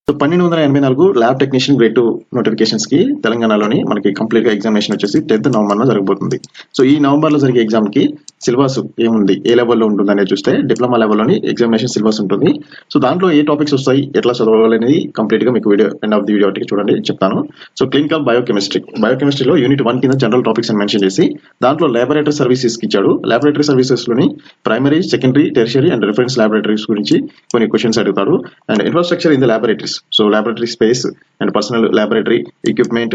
So 1284 lab technician grade 2 notifications కి తెలంగాణలోని మనకి కంప్లీట్ గా ఎగ్జామినేషన్ వచ్చేసి 10th నవంబర్ జరగబోతుంది. సో ఈ నవంబర్ లో జరిగే ఎగ్జామ్ కి సిలబస్ ఏముంది, ఏ లెవెల్లో ఉంటుంది అనేది చూస్తే డిప్లొమా లెవెల్లోని ఎగ్జామినేషన్ సిలబస్ ఉంటుంది. సో దాంట్లో ఏ టాపిక్స్ వస్తాయి, ఎట్లా చదవాలనేది కంప్లీట్ గా మీకు video end of the video చూడండి చెప్తాను. సో క్లినికల్ బయోకెమిస్ట్రీలో యూనిట్ 1 కింద జనరల్ టాపిక్స్ అని మెన్షన్ చేసి దాంట్లో లాబొరేటరీ సర్వీసెస్ కి ఇచ్చాడు. లాబొరేటరీ సర్వీసెస్ లోని primary, secondary, tertiary and reference laboratories గురించి కొన్ని క్వశ్చన్స్ అడుగుతారు. And infrastructure in the laboratories, so laboratory space and personal laboratory equipment,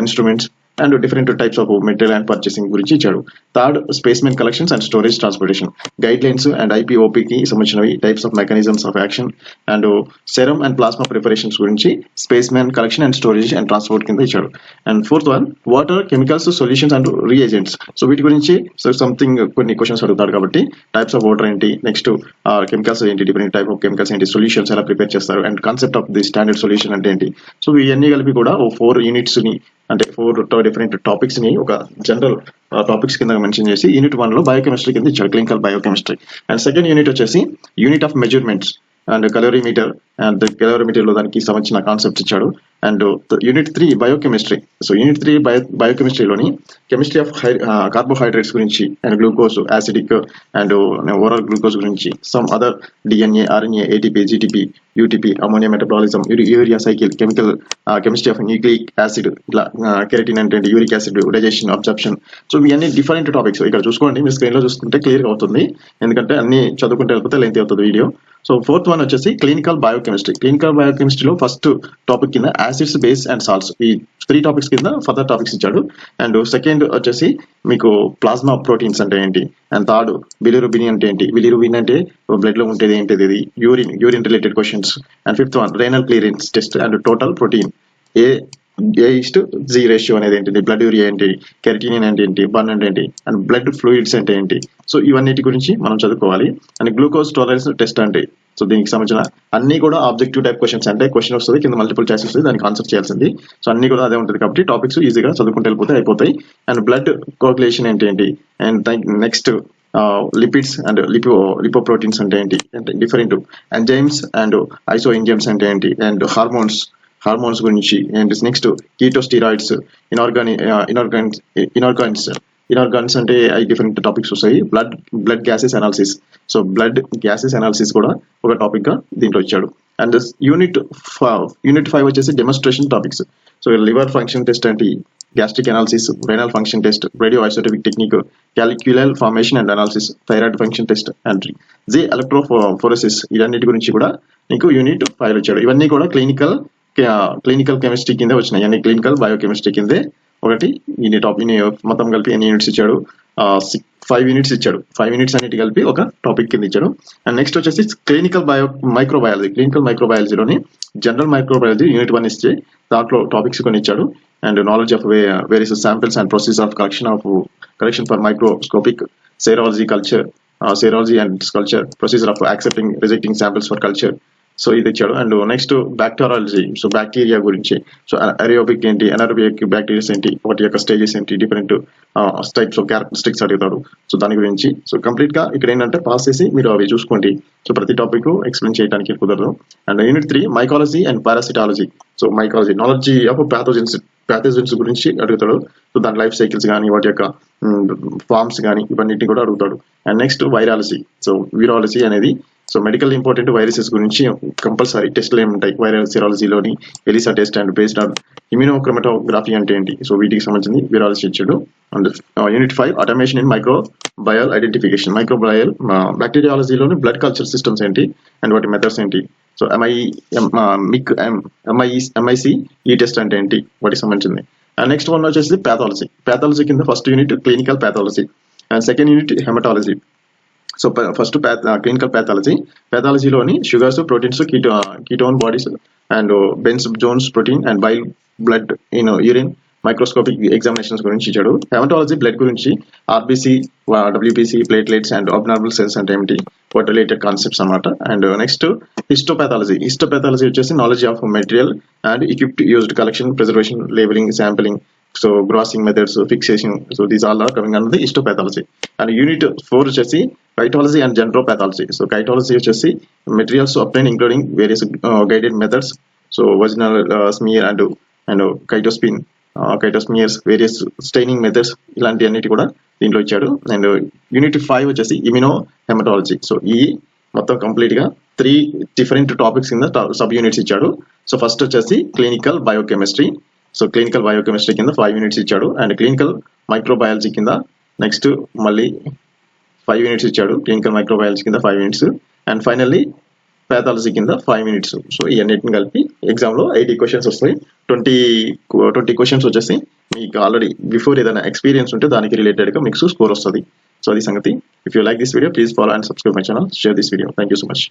instruments and different types of material and purchasing గురించి ఇచ్చాడు. Third, specimen collections and storage transportation guidelines and IPOP కి సంబంధించినవి, types of mechanisms of action and serum and plasma preparations గురించి specimen collection and storage and transport కింద ఇచ్చాడు. And fourth one, water, chemicals, solutions and reagents. So వీటి గురించి something కొన్ని questions అడుగుతాడు కాబట్టి టైప్స్ ఆఫ్ వాటర్ ఏంటి, నెక్స్ట్ కెమికల్స్ ఏంటి, డిఫరెంట్ టైప్ ఆఫ్ కెమికల్స్ ఏంటి, సొల్యూషన్స్ ఎలా ప్రిపేర్ చేస్తారు and concept of the standard solution అంటే ఏంటి. సో ఇవన్నీ కలిపి కూడా 4 యూనిట్స్ ని అంటే 4 డిఫరెంట్ టాపిక్స్ ని ఒక జనరల్ టాపిక్స్ కింద మెన్షన్ చేసి యూనిట్ 1 లో బయోకెమిస్ట్రీ కింద ఇచ్చాడు, clinical biochemistry. And second unit వచ్చేసి unit of measurements and calorimeter and calorimeter లో దానికి సంబంధించిన కాన్సెప్ట్స్ ఇచ్చాడు. And unit 3 biochemistry. So unit 3 బయోకెమిస్ట్రీలోని కెమిస్ట్రీ ఆఫ్ కార్బోహైడ్రేట్స్ గురించి and glucose, acidic and oral glucose గురించి, some other DNA, RNA, ATP, GTP, UTP, ammonia metabolism, urea cycle, chemistry of nucleic acid, ఇలా keratin అంటే uric acid, digestion, absorption. So ఇవన్నీ different topics. ఇక్కడ చూసుకోండి, మీరు screen లో చూసుకుంటే క్లియర్ అవుతుంది, ఎందుకంటే అన్ని చదువుకుంటే వెళ్ళిపోతే లెంత్ అవుతుంది వీడియో. సో ఫోర్త్ వన్ వచ్చేసి క్లినికల్ బయోకెమిస్ట్రీ. క్లినికల్ బయోకెమిస్ట్రీలో ఫస్ట్ టాపిక్ కింద యాసిడ్స్, బేస్ అండ్ సాల్ట్స్, ఈ 3 టాపిక్స్ కింద ఫర్దర్ టాపిక్స్ ఇచ్చాడు. అండ్ సెకండ్ వచ్చేసి మీకు ప్లాస్మా ప్రోటీన్స్ అంటే ఏంటి, అండ్ థర్డ్ బిలిరుబిన్ అంటే ఏంటి, బిలిరుబిన్ అంటే బ్లడ్ లో ఉంటేది ఏంటిది, ఇది urine related questions. And fifth one renal clearance test and total protein A:G ratio అనేది ఏంటిది, బ్లడ్ యూరియా ఏంటి, కెరటినిన్ అంటే ఏంటి, బర్న్ అంటే ఏంటి, అండ్ బ్లడ్ ఫ్లూయిడ్స్ అంటే ఏంటి. సో ఇవన్నిటి గురించి మనం చదువుకోవాలి. అండ్ గ్లూకోజ్ టాలరెన్స్ టెస్ట్ అంటే, సో దీనికి సంబంధించిన అన్ని కూడా ఆబ్జెక్టివ్ టైప్ క్వశ్చన్స్, అంటే క్వశ్చన్ వస్తుంది కింద మల్టిపుల్ చాయిస్ వస్తుంది, దానికి ఆన్సర్ చేయాల్సింది. సో అన్ని కూడా అదే ఉంటుంది కాబట్టి టాపిక్స్ ఈజీగా చదువుకుంటూ వెళ్ళిపోతే అయిపోతాయి. అండ్ బ్లడ్ కోగులేషన్ అంటే ఏంటి, and next lipids and lipoproteins అంటే ఏంటి, అంటే డిఫరెంట్ ఎంజైమ్స్ అండ్ ఐసో ఎంజైమ్స్ అంటే ఏంటి, అండ్ హార్మోన్స్ గురించి. అండ్ నెక్స్ట్ కీటోస్టిరాయిడ్స్, ఇనార్గాన్స్ అంటే అవి డిఫరెంట్ టాపిక్స్ వస్తాయి. Blood gases analysis, so blood gases analysis కూడా ఒక టాపిక్ గా దీంట్లో ఇచ్చాడు. అండ్ యూనిట్ 5 వచ్చేసి demonstration topics. So liver function test అంటే, gastric analysis, renal function test, radio isotopic technique, calculus formation and analysis, thyroid function test and electrophoresis, ఇవన్నిటి గురించి కూడా నీకు యూనిట్ 5 ఇచ్చాడు. ఇవన్నీ కూడా క్లినికల్ కెమిస్ట్రీ కింద వచ్చినాయి, అన్ని క్లినికల్ బయోకెమిస్ట్రీ కిందే ఒకటి మొత్తం కలిపి ఎన్ని యూనిట్స్ ఇచ్చాడు, 5 యూనిట్స్ ఇచ్చాడు. 5 యూనిట్స్ అన్నిటి కలిపి ఒక టాపిక్ కింద ఇచ్చాడు. అండ్ నెక్స్ట్ వచ్చేసి క్లినికల్ మైక్రోబయాలజీలోని జనరల్ మైక్రోబయాలజీ యూనిట్ 1 ఇస్తే దాంట్లో టాపిక్స్ కొన్ని ఇచ్చాడు. And knowledge of various samples and procedure of collection for microscopic serology and culture, procedure of accepting rejecting samples for culture. So ఇది ఇచ్చాడు. And next bacteriology, so bacteria గురించి, so aerobic ఏంటి, anaerobic bacterias ఏంటి, వాటి యొక్క stages ఏంటి, different types of characteristics అడుగుతాడు. So దాని గురించి. సో కంప్లీట్ గా ఇక్కడ ఏంటంటే పాస్ చేసి మీరు అవి చూసుకోండి. సో ప్రతి టాపిక్ ఎక్స్ప్లెయిన్ చేయడానికి కుదరదు. And unit 3 mycology and parasitology. So mycology knowledge of pathogens గురించి అడుగుతాడు. సో దాని లైఫ్ సైకిల్స్ కానీ, వాటి యొక్క ఫార్మ్స్ కానీ, ఇవన్నిటిని కూడా అడుగుతాడు. And next virology, so virology అనేది, సో మెడికల్ ఇంపార్టెంట్ వైరసెస్ గురించి కంపల్సరీ టెస్ట్లు ఏముంటాయి వైరల్ సిరాలజీలోని, ELISA test and based on immunochromatography అంటే ఏంటి, సో వీటికి సంబంధించి వీరాలజీ ఇచ్చాడు. And unit 5 automation in microbial identification. బ్యాక్టీరియాలజీలోని బ్లడ్ కల్చర్ సిస్టమ్స్ ఏంటి అండ్ వాటి మెథడ్స్ ఏంటి. సో MIC ఈ టెస్ట్ అంటే ఏంటి, వాటికి సంబంధించింది. అండ్ నెక్స్ట్ వన్ వచ్చేసి ప్యాథాలజీ కింద first unit clinical pathology and second unit haematology. So first clinical ప్యాథాలజీలోని sugars, proteins, ketone bodies and Bence Jones protein and bile blood in urine microscopic examinations గురించి ఇచ్చాడు. Hematology blood గురించి RBC, WBC, platelets and abnormal cells అంటే ఏమిటి, what related concepts అన్నమాట. And next histopathology వచ్చేసి knowledge of material and equipped used collection, preservation, labelling, sampling, so grossing methods, fixation, so these all are coming under the histopathology. And unit 4 వచ్చేసి cytology and జెనరోపాథాలజీ. So cytology వచ్చేసి materials applying including various guided methods, so original smear and cytosmears, various staining methods, ఇలాంటి అన్నిటి కూడా దీంట్లో ఇచ్చాడు. And unit 5 వచ్చేసి immuno haematology. So ఈ మొత్తం కంప్లీట్ గా 3 డిఫరెంట్ టాపిక్స్ కింద సబ్ యూనిట్స్ ఇచ్చాడు. సో ఫస్ట్ వచ్చేసి clinical biochemistry. So clinical biochemistry కింద 5 యూనిట్స్ ఇచ్చాడు. అండ్ క్లినికల్ మైక్రోబయాలజీ కింద నెక్స్ట్ మళ్ళీ 5 యూనిట్స్ ఇచ్చాడు. క్లినికల్ మైక్రోబయాలజీ కింద 5 యూనిట్స్. అండ్ ఫైనల్లీ పాథాలజీ కింద 5 యూనిట్స్. సో ఈ అన్నిటిని కలిపి ఎగ్జామ్ లో 80 క్వశ్చన్స్ వస్తాయి. 20 క్వశ్చన్స్ వచ్చేసి మీకు ఆల్రెడీ బిఫోర్ ఏదైనా ఎక్స్పీరియన్స్ ఉంటే దానికి రిలేటెడ్ గా మీకు స్కోర్ వస్తుంది. సో అది సంగతి. If you like this video, please follow and subscribe my channel, share this video. Thank you so much.